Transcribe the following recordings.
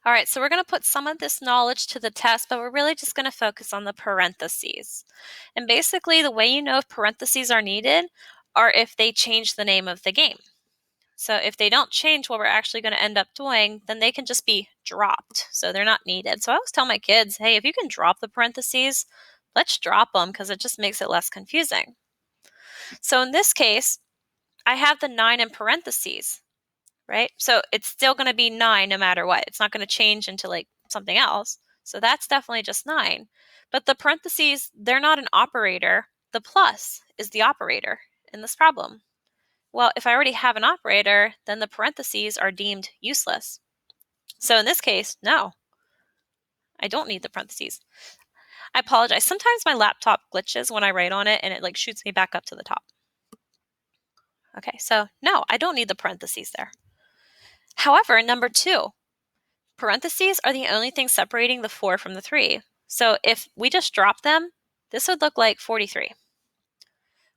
All right, so we're going to put some of this knowledge to the test, but we're really just going to focus on the parentheses. And basically, the way you know if parentheses are needed are if they change the name of the game. So if they don't change what we're actually going to end up doing, then they can just be dropped. So they're not needed. So I always tell my kids, hey, if you can drop the parentheses, let's drop them because it just makes it less confusing. So in this case, I have the 9 in parentheses, right? So it's still going to be 9 no matter what. It's not going to change into like something else. So that's definitely just 9. But the parentheses, they're not an operator. The plus is the operator in this problem. Well, if I already have an operator, then the parentheses are deemed useless. So in this case, no, I don't need the parentheses. I apologize. Sometimes my laptop glitches when I write on it and it like shoots me back up to the top. Okay, so no, I don't need the parentheses there. However, number 2, parentheses are the only thing separating the 4 from the 3. So if we just drop them, this would look like 43.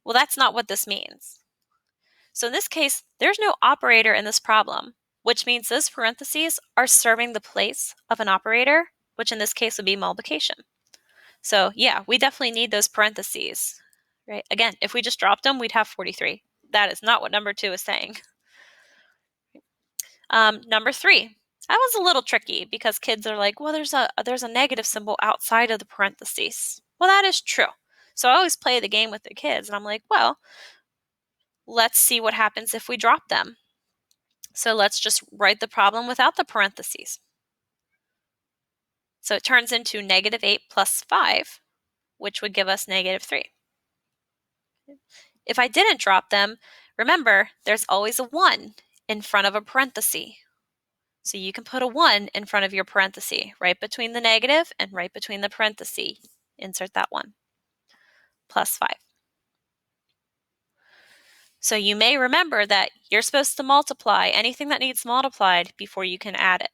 Well, that's not what this means. So in this case, there's no operator in this problem, which means those parentheses are serving the place of an operator, which in this case would be multiplication. So yeah, we definitely need those parentheses, right? Again, if we just dropped them, we'd have 43. That is not what number 2 is saying. Number 3, that was a little tricky because kids are like, well, there's a negative symbol outside of the parentheses. Well, that is true. So I always play the game with the kids and I'm like, well, let's see what happens if we drop them. So let's just write the problem without the parentheses. So it turns into -8 plus 5, which would give us -3. If I didn't drop them, remember, there's always a 1 in front of a parenthesis. So you can put a 1 in front of your parenthesis, right between the negative and right between the parenthesis. Insert that 1. Plus 5. So you may remember that you're supposed to multiply anything that needs multiplied before you can add it.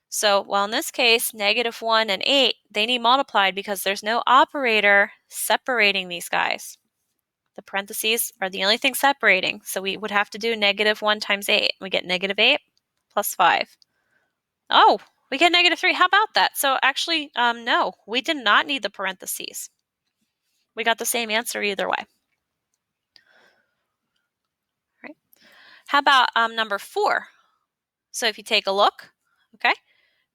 So, well, in this case, -1 and 8, they need multiplied because there's no operator separating these guys. The parentheses are the only thing separating, so we would have to do -1 times 8. We get -8 plus 5. Oh, we get -3. How about that? So actually, no, we did not need the parentheses. We got the same answer either way. Right? How about number 4? So if you take a look, okay,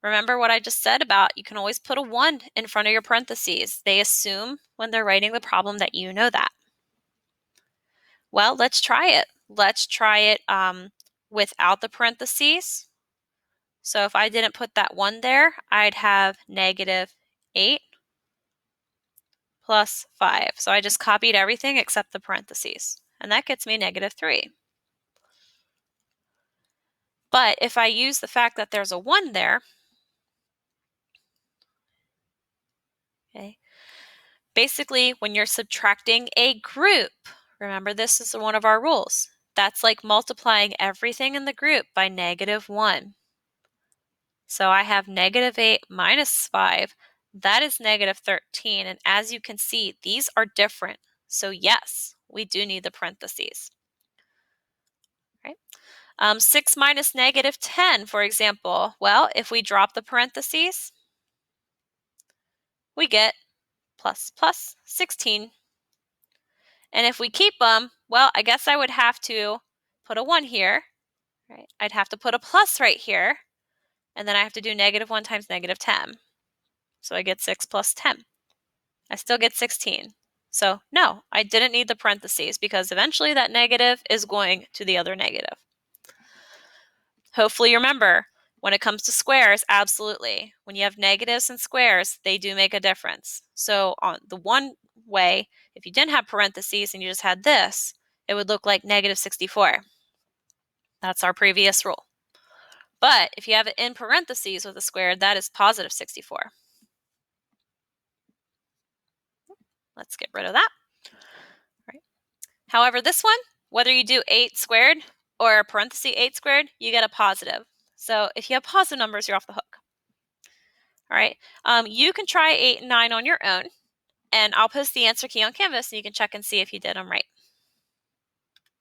remember what I just said about you can always put a 1 in front of your parentheses. They assume when they're writing the problem that you know that. Well, let's try it. Let's try it without the parentheses. So if I didn't put that 1 there, I'd have -8 plus 5. So I just copied everything except the parentheses. And that gets me -3. But if I use the fact that there's a 1 there, okay, basically when you're subtracting a group, remember this is one of our rules, that's like multiplying everything in the group by -1. So I have -8 minus 5. That is -13. And as you can see, these are different. So yes, we do need the parentheses. Right? 6 minus -10, for example. Well, if we drop the parentheses, we get plus 16. And if we keep them, well, I guess I would have to put a 1 here. Right? I'd have to put a plus right here. And then I have to do -1 times -10. So I get 6 plus 10. I still get 16. So no, I didn't need the parentheses because eventually that negative is going to the other negative. Hopefully you remember, when it comes to squares, absolutely. When you have negatives and squares, they do make a difference. So on the one way, if you didn't have parentheses and you just had this, it would look like -64. That's our previous rule. But if you have it in parentheses with a square, that is +64. Let's get rid of that. Right. However, this one, whether you do 8 squared or parenthesis 8 squared, you get a positive. So if you have positive numbers, you're off the hook. All right. You can try 8 and 9 on your own, and I'll post the answer key on Canvas, and you can check and see if you did them right.